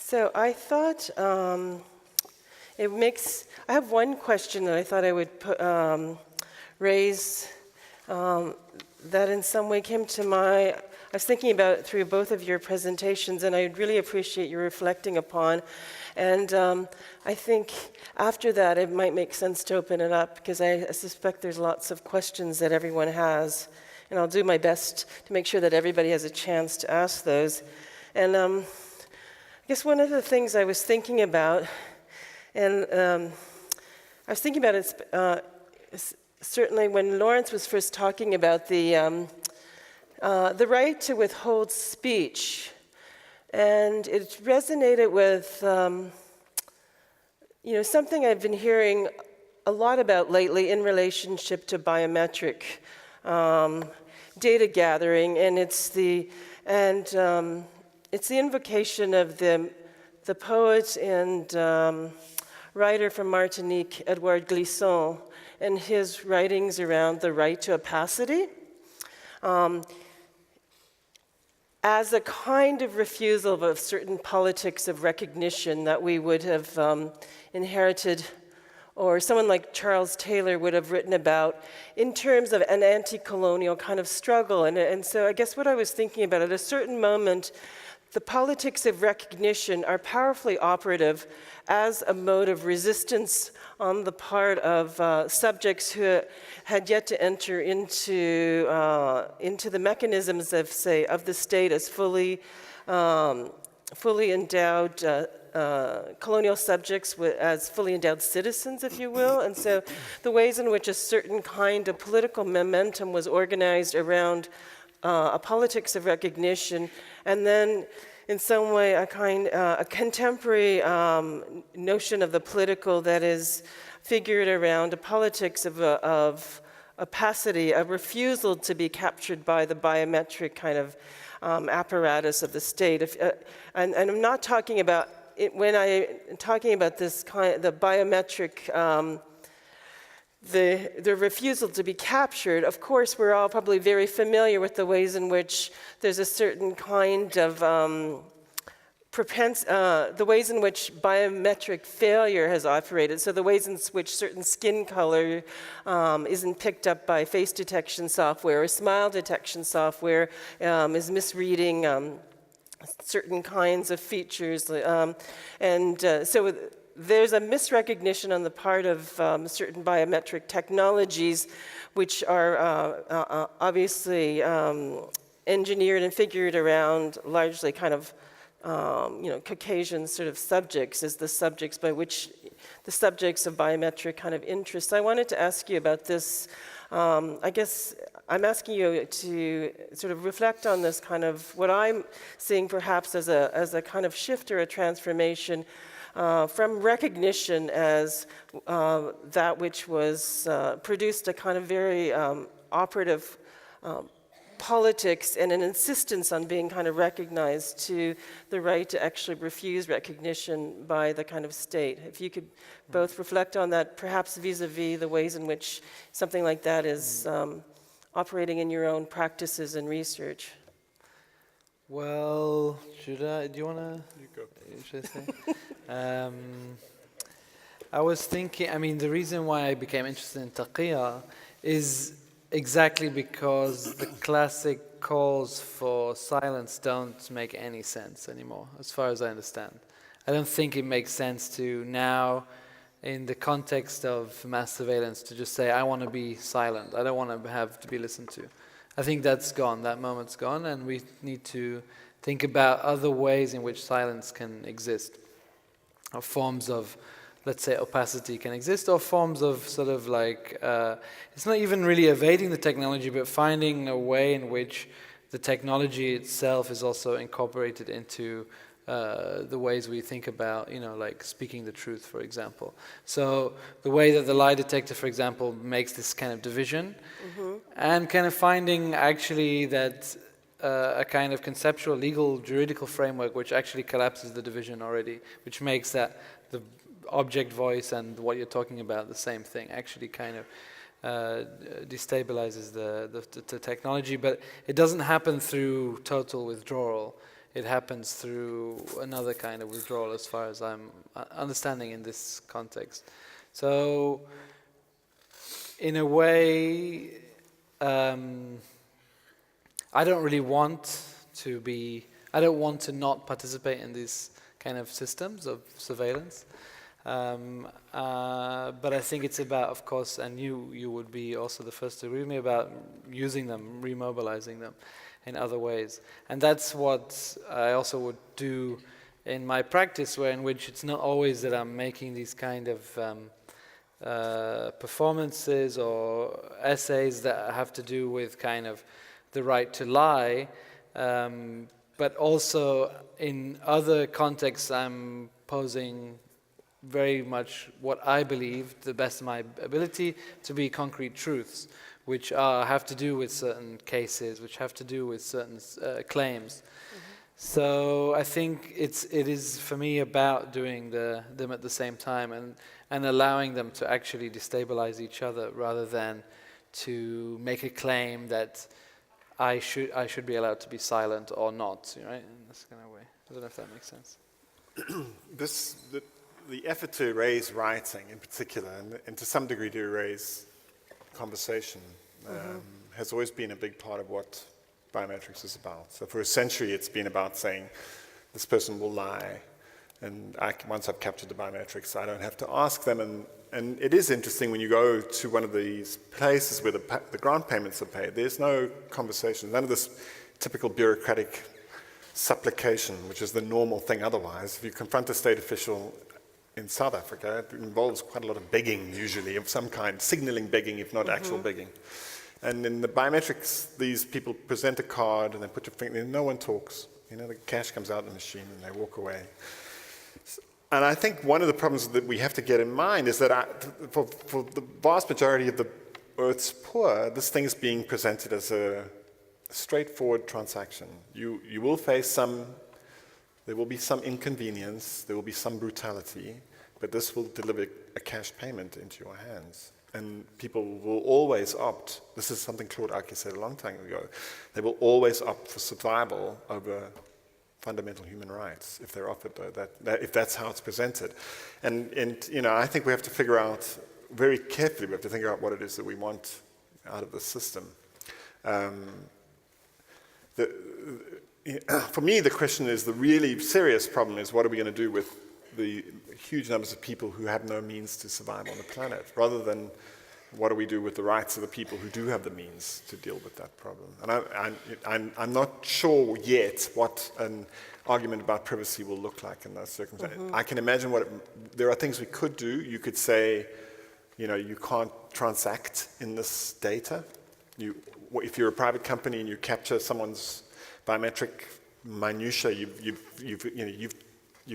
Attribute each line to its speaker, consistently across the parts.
Speaker 1: So I thought I have one question that I thought I would raise that in some way came to I was thinking about it through both of your presentations, and I'd really appreciate you reflecting upon. And I think after that, it might make sense to open it up, because I suspect there's lots of questions that everyone has. And I'll do my best to make sure that everybody has a chance to ask those. And I guess one of the things I was thinking about, and I was thinking about it certainly when Lawrence was first talking about the right to withhold speech. And it resonated with something I've been hearing a lot about lately in relationship to biometric data gathering, and it's the invocation of the poet and writer from Martinique, Edouard Glissant, and his writings around the right to opacity, as a kind of refusal of certain politics of recognition that we would have inherited, or someone like Charles Taylor would have written about in terms of an anti-colonial kind of struggle. And so I guess what I was thinking about, at a certain moment, the politics of recognition are powerfully operative as a mode of resistance on the part of subjects who had yet to enter into the mechanisms of, say, of the state as fully endowed colonial subjects, as fully endowed citizens, if you will. And so the ways in which a certain kind of political momentum was organized around a politics of recognition, and then in some way a contemporary notion of the political that is figured around a politics of opacity, a refusal to be captured by the biometric kind of apparatus of the state. And I'm not talking about it, when I'm talking about this kind, the biometric, the refusal to be captured. Of course, we're all probably very familiar with the ways in which there's a certain kind of the ways in which biometric failure has operated. So the ways in which certain skin color isn't picked up by face detection software, or smile detection software is misreading certain kinds of features. So there's a misrecognition on the part of certain biometric technologies, which are obviously engineered and figured around largely kind of Caucasian sort of subjects as the subjects by which the subjects of biometric kind of interest. I wanted to ask you about this. I guess I'm asking you to sort of reflect on this kind of what I'm seeing perhaps as a kind of shift or a transformation from recognition as that which was produced a kind of very operative politics and an insistence on being kind of recognized, to the right to actually refuse recognition by the kind of state. If you could both reflect on that, perhaps vis-a-vis the ways in which something like that is operating in your own practices and research.
Speaker 2: Well, do you want to?
Speaker 3: You go.
Speaker 2: Should I say? I was thinking, the reason why I became interested in taqiyya is exactly because the classic calls for silence don't make any sense anymore, as far as I understand. I don't think it makes sense to now, in the context of mass surveillance, to just say, I want to be silent. I don't want to have to be listened to. I think that's gone. That moment's gone, and we need to think about other ways in which silence can exist, or forms of, let's say, opacity can exist, or forms of sort of like, it's not even really evading the technology, but finding a way in which the technology itself is also incorporated into the ways we think about, like speaking the truth, for example. So the way that the lie detector, for example, makes this kind of division, and kind of finding actually that a kind of conceptual, legal, juridical framework which actually collapses the division already, which makes that the object voice and what you're talking about the same thing, actually kind of destabilizes the technology. But it doesn't happen through total withdrawal. it happens through another kind of withdrawal, as far as I'm understanding in this context. So, in a way, I don't really want to be, I don't want to not participate in these kind of systems of surveillance. But I think it's about, of course, and you would be also the first to agree with me about using them, remobilizing them in other ways. And that's what I also would do in my practice, in which it's not always that I'm making these kind of performances or essays that have to do with kind of the right to lie, but also in other contexts I'm posing very much what I believe, to the best of my ability, to be concrete truths, which have to do with certain cases, which have to do with certain claims. So I think it is for me about doing them at the same time and allowing them to actually destabilize each other, rather than to make a claim that I should be allowed to be silent or not, right? In this kind of way. I don't know if that makes sense.
Speaker 3: The effort to raise writing in particular, and to some degree to raise conversation, has always been a big part of what biometrics is about. So for a century it's been about saying, this person will lie, and once I've captured the biometrics, I don't have to ask them. And it is interesting when you go to one of these places where the grant payments are paid, there's no conversation, none of this typical bureaucratic supplication, which is the normal thing otherwise. If you confront a state official in South Africa, it involves quite a lot of begging, usually, of some kind, signaling begging, if not actual begging. And in the biometrics, these people present a card and they put your finger in, no one talks. You know, the cash comes out of the machine and they walk away. And I think one of the problems that we have to get in mind is that for the vast majority of the Earth's poor, this thing is being presented as a straightforward transaction. You will face there will be some inconvenience, there will be some brutality, but this will deliver a cash payment into your hands. And people will always opt, this is something Claude Aki said a long time ago, they will always opt for survival over fundamental human rights if they're offered if that's how it's presented. And you know, I think we have to figure out very carefully, we have to think about what it is that we want out of the system. For me, the question is, the really serious problem is, what are we going to do with the huge numbers of people who have no means to survive on the planet, rather than what do we do with the rights of the people who do have the means to deal with that problem? And I'm not sure yet what an argument about privacy will look like in those circumstances. I can imagine there are things we could do. You could say, you know, you can't transact in this data. If you're a private company and you capture someone's biometric minutiae, you've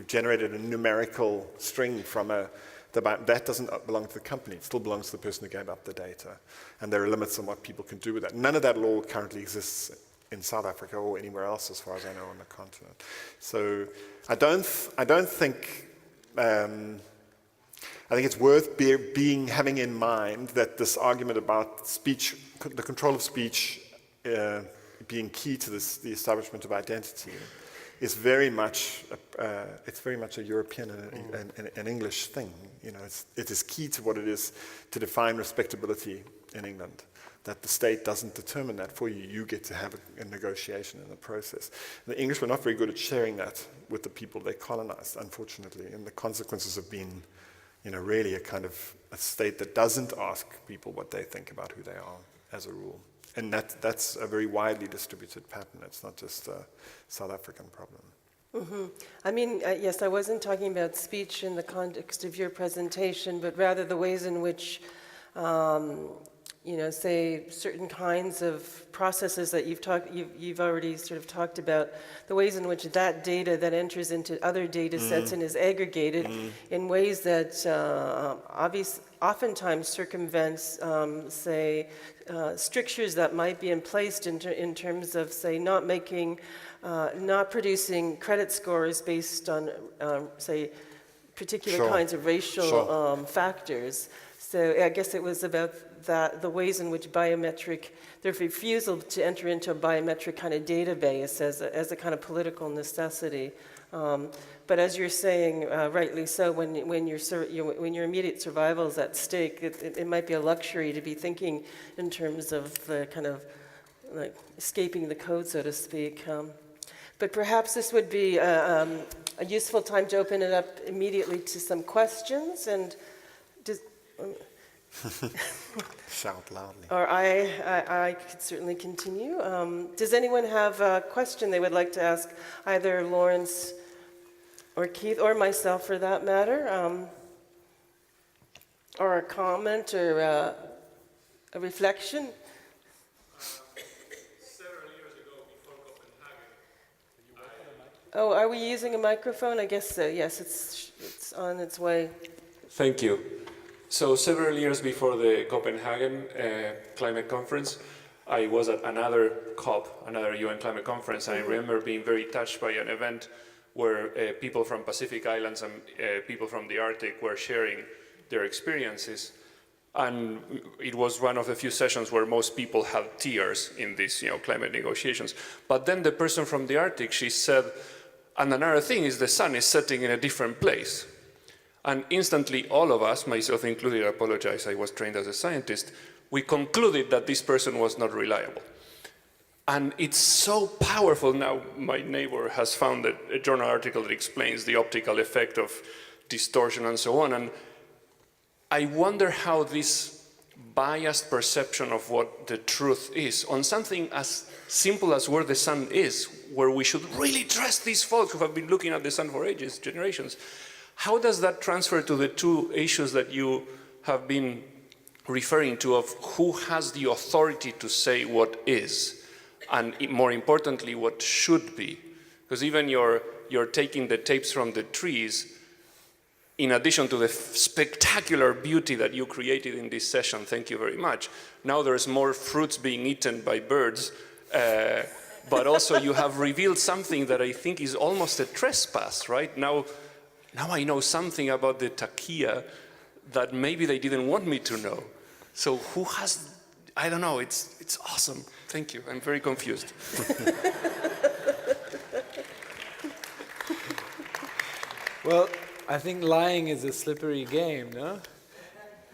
Speaker 3: generated a numerical string from that doesn't belong to the company. It still belongs to the person who gave up the data. And there are limits on what people can do with that. None of that law currently exists in South Africa or anywhere else, as far as I know, on the continent. So I don't think. I think it's worth having in mind that this argument about speech, the control of speech, being key to the establishment of identity, is very much a European and an English thing. You know, it is key to what it is to define respectability in England. That the state doesn't determine that for you. You get to have a negotiation in the process. The English were not very good at sharing that with the people they colonized, unfortunately, and the consequences have been, you know, really a kind of a state that doesn't ask people what they think about who they are, as a rule. And that's a very widely distributed pattern. It's not just a South African problem.
Speaker 1: I mean, yes, I wasn't talking about speech in the context of your presentation, but rather the ways in which, you know, say certain kinds of processes that you've already sort of talked about, the ways in which that data that enters into other data sets and is aggregated in ways that oftentimes circumvents, say, strictures that might be in place in terms of, say, not producing credit scores based on, say, particular kinds of racial factors. So I guess it was about the ways in which their refusal to enter into a biometric kind of database as a kind of political necessity. But as you're saying, rightly so, when your immediate survival is at stake, it might be a luxury to be thinking in terms of the kind of like escaping the code, so to speak. But perhaps this would be a useful time to open it up immediately to some questions and.
Speaker 3: Shout loudly.
Speaker 1: Or I could certainly continue. Does anyone have a question they would like to ask either Lawrence or Keith or myself for that matter? Or a comment or a reflection?
Speaker 4: Several years ago, before Copenhagen,
Speaker 1: Oh, are we using a microphone? I guess so. Yes, it's on its way.
Speaker 4: Thank you. So several years before the Copenhagen climate conference, I was at another COP, another UN climate conference, and I remember being very touched by an event where people from Pacific Islands and people from the Arctic were sharing their experiences. And it was one of the few sessions where most people had tears in these climate negotiations. But then the person from the Arctic, she said, and another thing is the sun is setting in a different place. And instantly, all of us, myself included, I apologize, I was trained as a scientist, we concluded that this person was not reliable. And it's so powerful now. My neighbor has found a journal article that explains the optical effect of distortion and so on. And I wonder how this biased perception of what the truth is, on something as simple as where the sun is, where we should really trust these folks who have been looking at the sun for ages, generations, how does that transfer to the two issues that you have been referring to of who has the authority to say what is, and more importantly, what should be? Because even you're taking the tapes from the trees, in addition to the spectacular beauty that you created in this session, thank you very much. Now there's more fruits being eaten by birds, but also you have revealed something that I think is almost a trespass, right? Now I know something about the taqiyya that maybe they didn't want me to know. So who has, I don't know, it's awesome. Thank you, I'm very confused.
Speaker 2: Well, I think lying is a slippery game, no?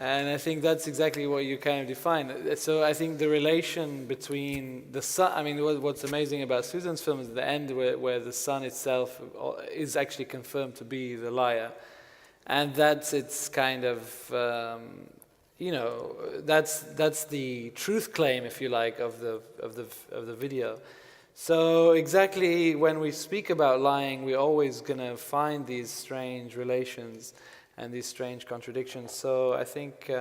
Speaker 2: And I think that's exactly what you kind of define. So I think the relation between the sun, I mean, what's amazing about Susan's film is the end where the sun itself is actually confirmed to be the liar. And that's its kind of, that's the truth claim, if you like, of the video. So exactly when we speak about lying, we're always going to find these strange relations and these strange contradictions. So I think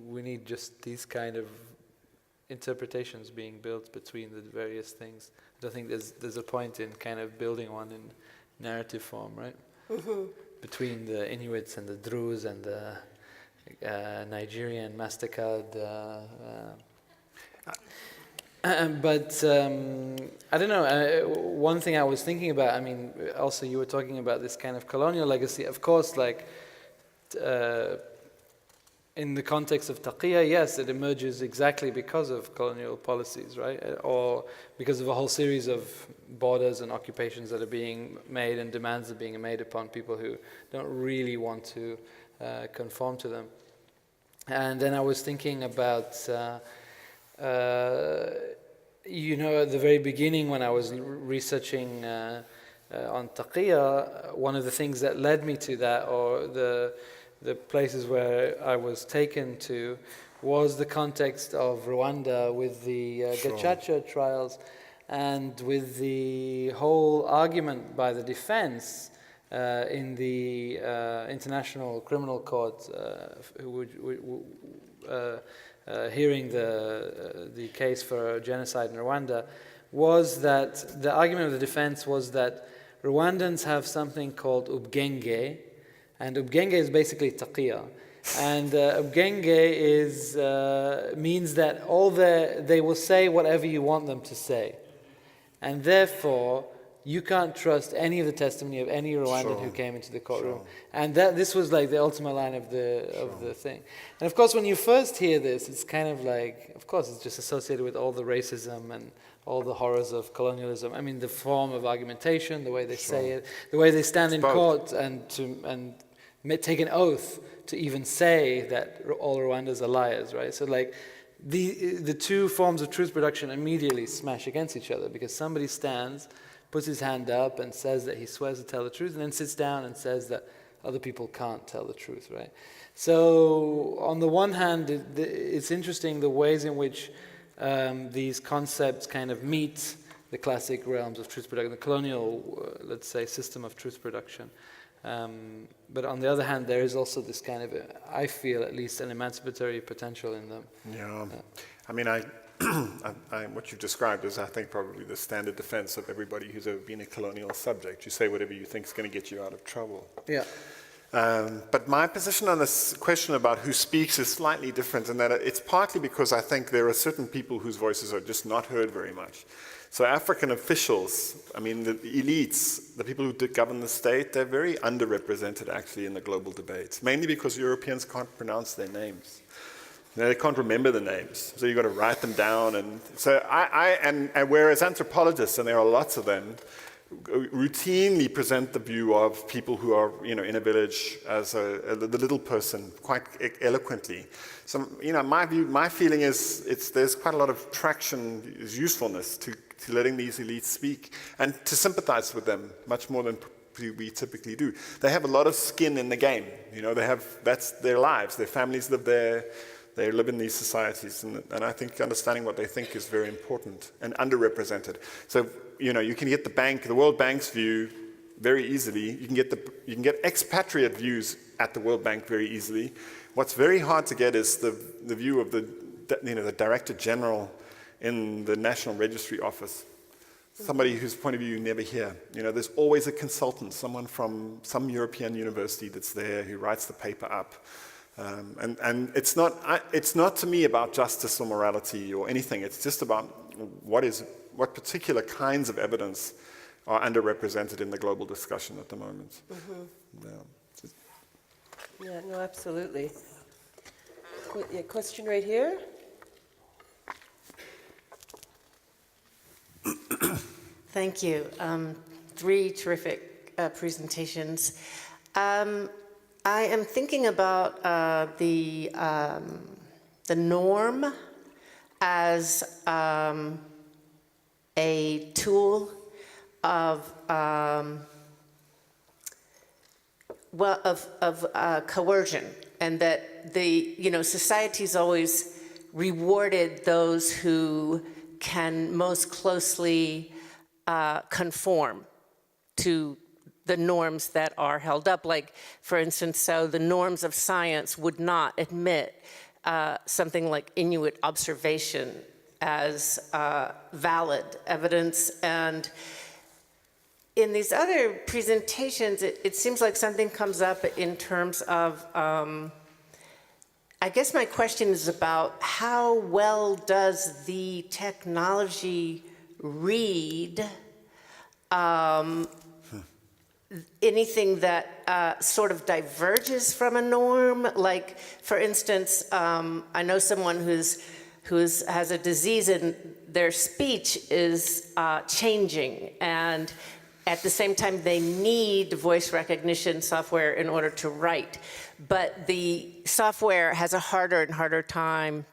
Speaker 2: we need just these kind of interpretations being built between the various things. I don't think there's a point in kind of building one in narrative form, right? Mm-hmm. Between the Inuits and the Druze and the Nigerian Mastercard. But I don't know, one thing I was thinking about, I mean, also you were talking about this kind of colonial legacy. Of course, like, in the context of taqiyya, yes, it emerges exactly because of colonial policies, right? Or because of a whole series of borders and occupations that are being made and demands that are being made upon people who don't really want to conform to them. And then I was thinking about at the very beginning when I was researching on taqiyya, one of the things that led me to that, or the places where I was taken to, was the context of Rwanda with the Gacaca trials and with the whole argument by the defense in the International Criminal Court hearing the case for genocide in Rwanda, was that the argument of the defense was that Rwandans have something called ubgenge, and ubgenge is basically taqiyya. And ubgenge means that they will say whatever you want them to say. And therefore, you can't trust any of the testimony of any Rwandan who came into the courtroom.
Speaker 3: Sure.
Speaker 2: And this was like the ultimate line of the thing. And of course, when you first hear this, it's kind of like, of course, it's just associated with all the racism and all the horrors of colonialism. I mean, the form of argumentation, the way they say it, the way they stand in court and take an oath to even say that all Rwandans are liars, right? So like, the two forms of truth production immediately smash against each other because somebody stands, puts his hand up and says that he swears to tell the truth, and then sits down and says that other people can't tell the truth, right? So on the one hand, it's interesting the ways in which these concepts kind of meet the classic realms of truth production, the colonial, let's say, system of truth production. But on the other hand, there is also this kind of, I feel at least, an emancipatory potential in them.
Speaker 3: Yeah. I mean, what you've described is, I think, probably the standard defense of everybody who's ever been a colonial subject. You say whatever you think is going to get you out of trouble.
Speaker 2: Yeah.
Speaker 3: But my position on this question about who speaks is slightly different in that it's partly because I think there are certain people whose voices are just not heard very much. So African officials, I mean, the elites, the people who govern the state, they're very underrepresented actually in the global debate, mainly because Europeans can't pronounce their names. They can't remember the names, so you've got to write them down. And so and whereas anthropologists, and there are lots of them, routinely present the view of people who are, in a village as the little person quite eloquently. So, my feeling is there's quite a lot of traction, usefulness to letting these elites speak and to sympathize with them much more than we typically do. They have a lot of skin in the game. That's their lives. Their families live there. They live in these societies, and I think understanding what they think is very important and underrepresented. So, you can get the World Bank's view very easily. You can get expatriate views at the World Bank very easily. What's very hard to get is the view of the Director General in the National Registry Office. Somebody whose point of view you never hear. There's always a consultant, someone from some European university that's there who writes the paper up. And it's not to me about justice or morality or anything. It's just about what particular kinds of evidence are underrepresented in the global discussion at the moment. Mm-hmm.
Speaker 1: Yeah, no, absolutely. Question right here.
Speaker 5: Thank you. 3 terrific presentations. I am thinking about the norm as a tool of coercion, and that society's always rewarded those who can most closely conform to the norms that are held up. Like, for instance, so the norms of science would not admit something like Inuit observation as valid evidence. And in these other presentations, it seems like something comes up in terms of, I guess my question is about how well does the technology read anything that sort of diverges from a norm? Like, for instance, I know someone who has a disease and their speech is changing, and at the same time they need voice recognition software in order to write, but the software has a harder and harder time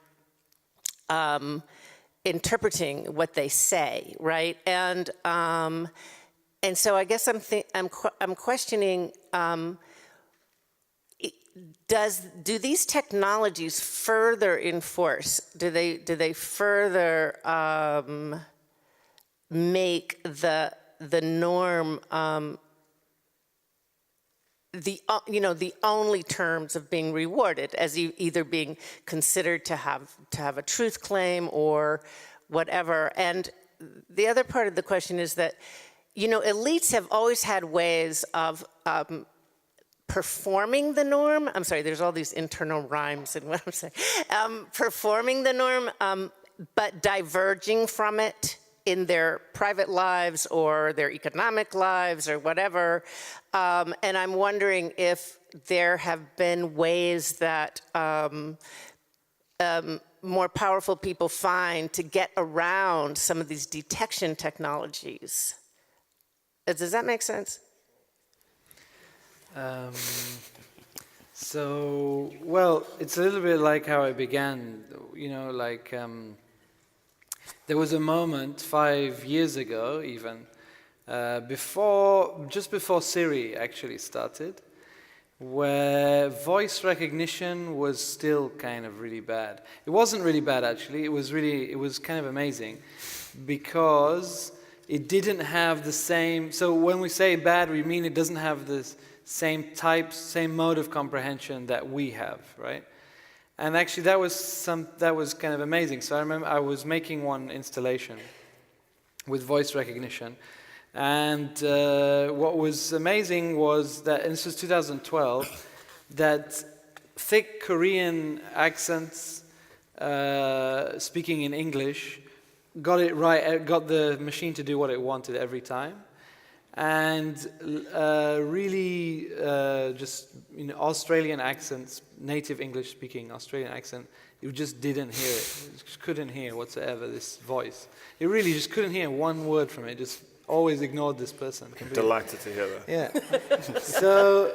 Speaker 5: interpreting what they say, right? And so I guess I'm questioning, do these technologies further enforce? Do they further make the norm the only terms of being rewarded, as either being considered to have a truth claim or whatever? And the other part of the question is that, elites have always had ways of performing the norm. I'm sorry, there's all these internal rhymes in what I'm saying. Performing the norm, but diverging from it in their private lives or their economic lives or whatever. And I'm wondering if there have been ways that more powerful people find to get around some of these detection technologies. Does that make sense?
Speaker 2: So, well, it's a little bit like how I began, you know, like there was a moment 5 years ago even, just before Siri actually started, where voice recognition was still kind of really bad. It wasn't really bad actually, it was kind of amazing because it didn't have the same, so when we say bad, we mean it doesn't have this same type, same mode of comprehension that we have, right? And actually that was kind of amazing. So I remember I was making one installation with voice recognition. And what was amazing was that, and this was 2012, that thick Korean accents speaking in English got it right, got the machine to do what it wanted every time. And really just Australian accents, native English speaking Australian accent, you just didn't hear it. You just couldn't hear whatsoever this voice. You really just couldn't hear one word from it, just always ignored this person completely.
Speaker 3: Delighted to hear that.
Speaker 2: Yeah. So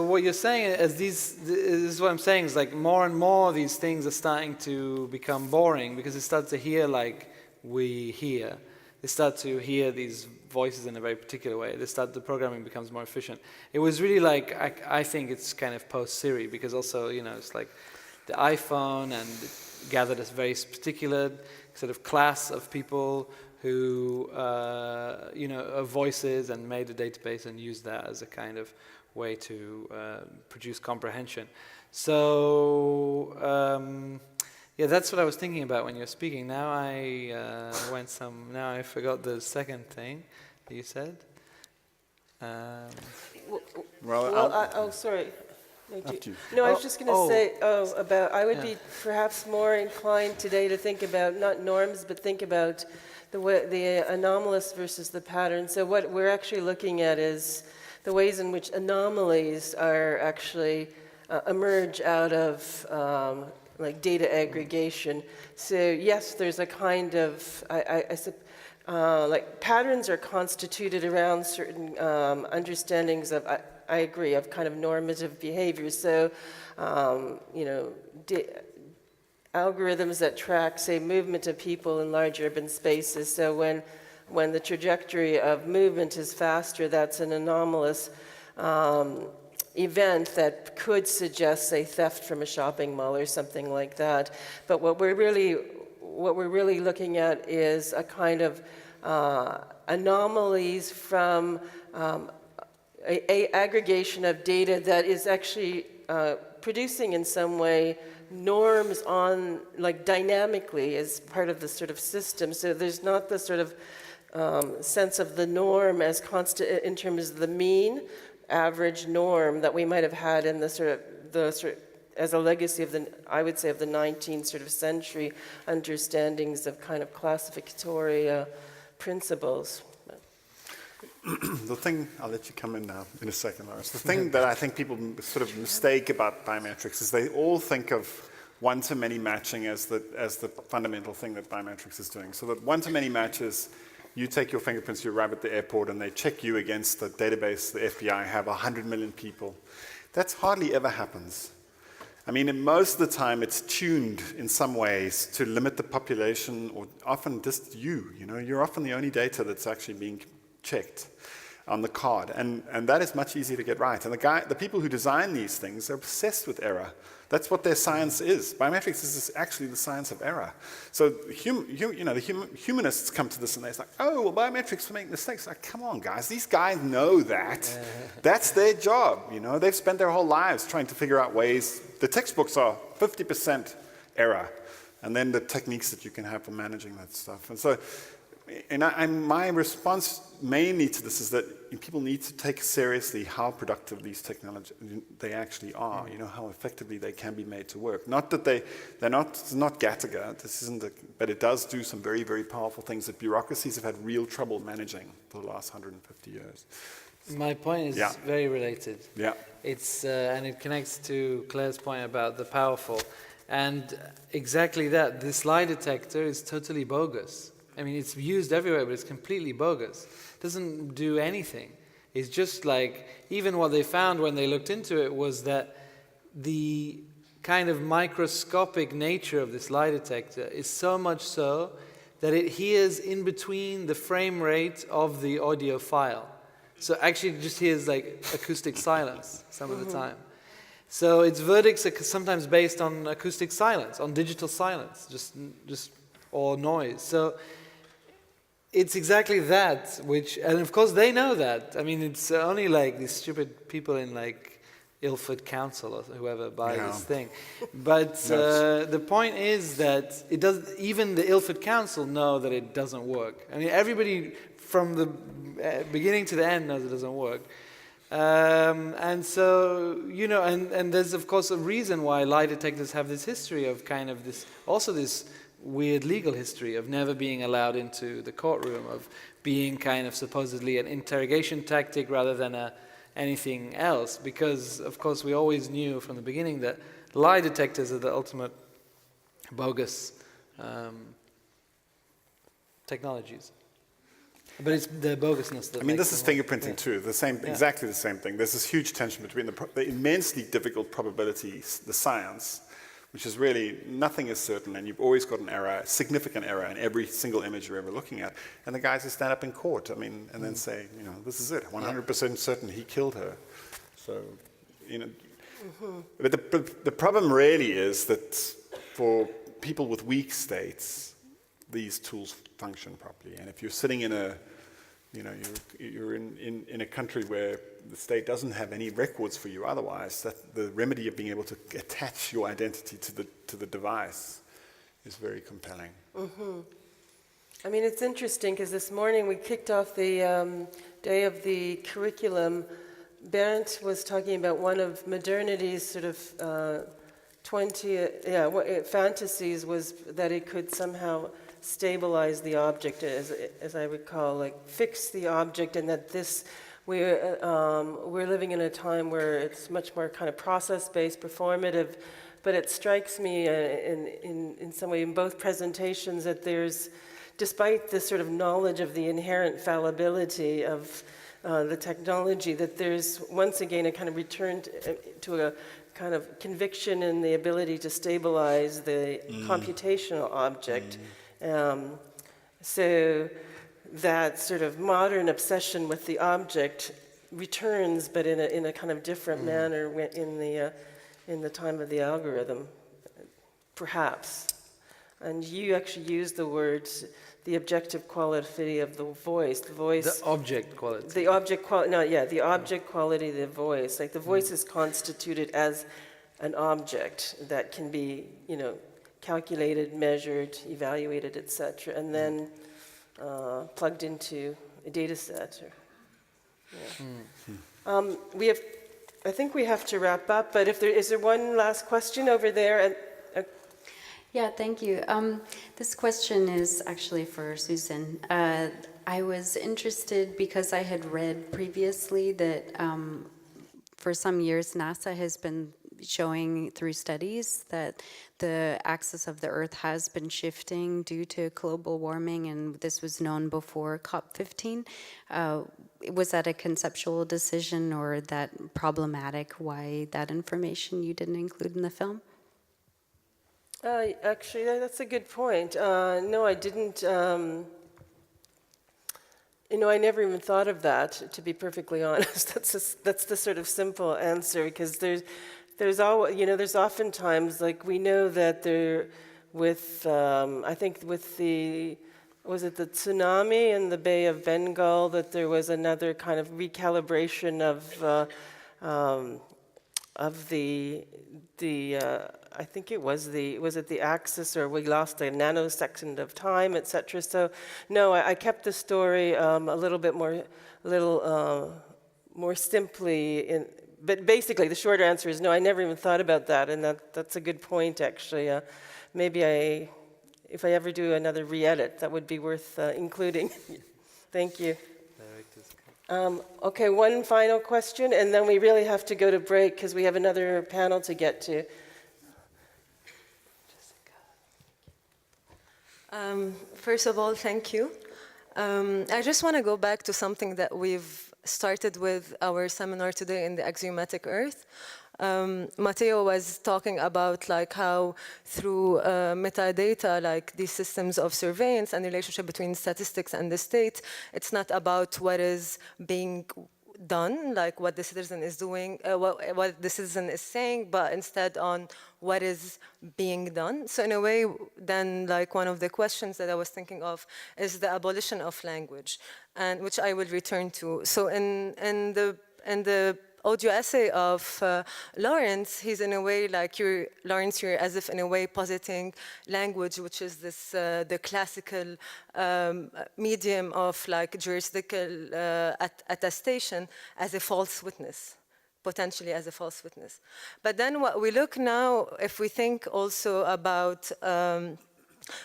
Speaker 2: what you're saying is this is what I'm saying is like more and more these things are starting to become boring because they start to hear like we hear. They start to hear these voices in a very particular way. The programming becomes more efficient. It was really like, I think it's kind of post-Siri because also, it's like the iPhone and it gathered a very particular sort of class of people who, of voices and made a database and used that as a kind of way to produce comprehension. So, yeah, that's what I was thinking about when you were speaking. Now now I forgot the second thing that you said.
Speaker 1: Sorry.
Speaker 3: After you.
Speaker 1: No, I was just going to say, I would be perhaps more inclined today to think about not norms, but think about the anomalous versus the pattern. So what we're actually looking at is the ways in which anomalies are actually emerge out of like data aggregation. So yes, there's a kind of, like patterns are constituted around certain understandings of, I agree, of kind of normative behavior. So, algorithms that track, say, movement of people in large urban spaces. So when the trajectory of movement is faster, that's an anomalous event that could suggest, say, theft from a shopping mall or something like that. But what we're really looking at is a kind of anomalies from a aggregation of data that is actually producing in some way norms on, like dynamically as part of the sort of system. So there's not the sort of sense of the norm as constant in terms of the mean, average norm that we might have had in the sort of as a legacy of I would say of the 19th sort of century understandings of kind of classificatory principles.
Speaker 3: The thing, I'll let you come in now in a second, Lawrence. The thing that I think people sort of mistake about biometrics is they all think of one-to-many matching as the fundamental thing that biometrics is doing. So that one-to-many matches, you take your fingerprints, you arrive at the airport, and they check you against the database. The FBI have 100 million people. That's hardly ever happens. I mean, most of the time, it's tuned in some ways to limit the population, or often just you. You're often the only data that's actually being checked on the card, and that is much easier to get right. And the people who design these things are obsessed with error. That's what their science is. Biometrics is actually the science of error. So the humanists come to this and they're like, oh, well, biometrics will make mistakes. Like, come on, guys. These guys know that. That's their job. They've spent their whole lives trying to figure out ways. The textbooks are 50% error, and then the techniques that you can have for managing that stuff. And so my response mainly to this is that people need to take seriously how productive these technologies they actually are. You know, how effectively they can be made to work. Not that they're not. It's not Gattaca. This isn't. But it does do some very, very powerful things that bureaucracies have had real trouble managing for the last 150 years.
Speaker 2: My point is very related.
Speaker 3: Yeah.
Speaker 2: It's and it connects to Claire's point about the powerful, and exactly that. This lie detector is totally bogus. I mean, it's used everywhere, but it's completely bogus. It doesn't do anything. It's just like, even what they found when they looked into it was that the kind of microscopic nature of this lie detector is so much so that it hears in between the frame rate of the audio file. So actually it just hears like acoustic silence some of the time. So its verdicts are sometimes based on acoustic silence, on digital silence, just or noise. So it's exactly that, and of course they know that. I mean, it's only like these stupid people in like Ilford Council or whoever buy this thing. But the point is that it does. Even the Ilford Council know that it doesn't work. I mean, everybody from the beginning to the end knows it doesn't work. And so, you know, and there's of course a reason why lie detectors have this history of kind of this, also this weird legal history of never being allowed into the courtroom, of being kind of supposedly an interrogation tactic rather than anything else, because of course we always knew from the beginning that lie detectors are the ultimate bogus technologies. But it's the bogusness that
Speaker 3: this is
Speaker 2: them
Speaker 3: fingerprinting too. Exactly the same thing. There's this huge tension between the immensely difficult probabilities, the science, which is really nothing is certain, and you've always got an error, a significant error in every single image you're ever looking at. And the guys who stand up in court, and then say, you know, this is it, 100% certain he killed her. So, you know, but the problem really is that for people with weak states, these tools function properly. And if you're sitting in a, you know, you're in a country where the state doesn't have any records for you otherwise, that the remedy of being able to attach your identity to the device is very compelling.
Speaker 1: I mean, it's interesting because this morning we kicked off the day of the curriculum. Bernd was talking about one of modernity's sort of fantasies was that it could somehow stabilize the object, as I recall, like fix the object, and that we're living in a time where it's much more kind of process-based, performative. But it strikes me in some way in both presentations that there's, despite this sort of knowledge of the inherent fallibility of the technology, that there's once again a kind of return to a kind of conviction in the ability to stabilize the computational object. So that sort of modern obsession with the object returns, but in a kind of different manner in the time of the algorithm, perhaps. And you actually used the words, the objective quality of the voice.
Speaker 2: The object quality.
Speaker 1: The object quality, the object quality of the voice. Like the voice is constituted as an object that can be, you know, calculated, measured, evaluated, etc., and then plugged into a data set. We have, I think we have to wrap up, but if is there one last question over there?
Speaker 6: Yeah, thank you. This question is actually for Susan. I was interested because I had read previously that for some years NASA has been showing through studies that the axis of the Earth has been shifting due to global warming, and this was known before COP15. Was that a conceptual decision or that problematic, why that information you didn't include in the film?
Speaker 1: Actually, that's a good point. No, I didn't. You know, I never even thought of that, to be perfectly honest. That's the sort of simple answer, because there's oftentimes, like, we know that there, with I think with the, was it the tsunami in the Bay of Bengal, that there was another kind of recalibration of the I think it was the axis, or we lost a nanosecond of time, etc. So no, I kept the story a little bit more, more simply. But basically, the short answer is no. I never even thought about that, and that's a good point, actually. Maybe if I ever do another re-edit, that would be worth including. Thank you. Okay, one final question, and then we really have to go to break because we have another panel to get to.
Speaker 7: First of all, thank you. I just want to go back to something that we've started with our seminar today in the axiomatic Earth. Matteo was talking about like how through metadata, like these systems of surveillance and the relationship between statistics and the state, it's not about what is being done, like what the citizen is doing, what the citizen is saying, but instead on what is being done. So in a way, then like one of the questions that I was thinking of is the abolition of language, and which I will return to. So in the audio essay of Lawrence, he's in a way like Lawrence, you're as if in a way positing language, which is this the classical medium of like jurisdictional attestation as a false witness, potentially as a false witness. But then what we look now, if we think also about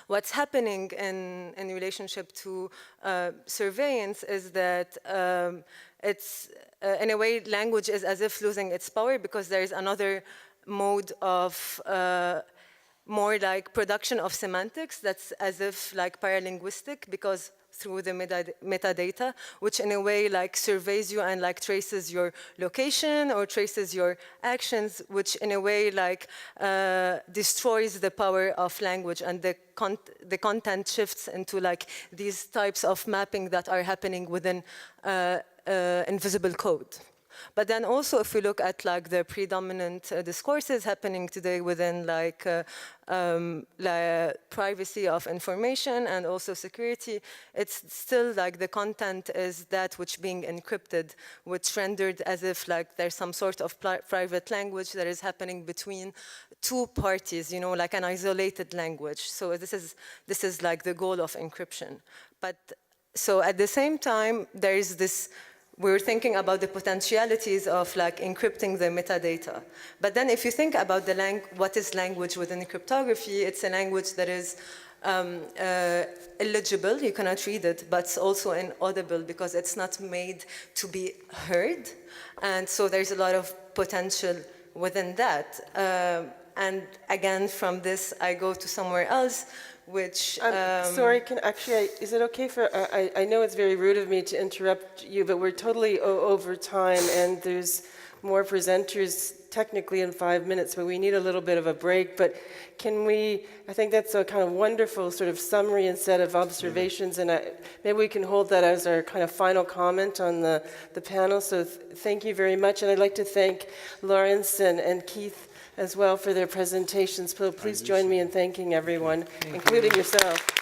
Speaker 7: what's happening in relationship to surveillance, is that it's in a way, language is as if losing its power because there is another mode of more like production of semantics that's as if like paralinguistic, because through the metadata, which in a way like surveys you and like traces your location or traces your actions, which in a way like destroys the power of language, and the content shifts into like these types of mapping that are happening within invisible code. But then also if we look at like the predominant discourses happening today within like privacy of information and also security, it's still like the content is that which being encrypted, which rendered as if like there's some sort of private language that is happening between two parties, you know, like an isolated language. So this is like the goal of encryption. But so at the same time, there is this, we're thinking about the potentialities of like encrypting the metadata. But then if you think about what is language within cryptography, it's a language that is illegible, you cannot read it, but it's also inaudible because it's not made to be heard. And so there's a lot of potential within that. And again, from this, I go to somewhere else, which...
Speaker 1: sorry, is it okay for, I know it's very rude of me to interrupt you, but we're totally over time, and there's more presenters technically in 5 minutes, but we need a little bit of a break. But can we, I think that's a kind of wonderful sort of summary and set of observations, and maybe we can hold that as our kind of final comment on the panel. So thank you very much, and I'd like to thank Lawrence and Keith as well for their presentations. Please join me in thanking everyone, including yourself.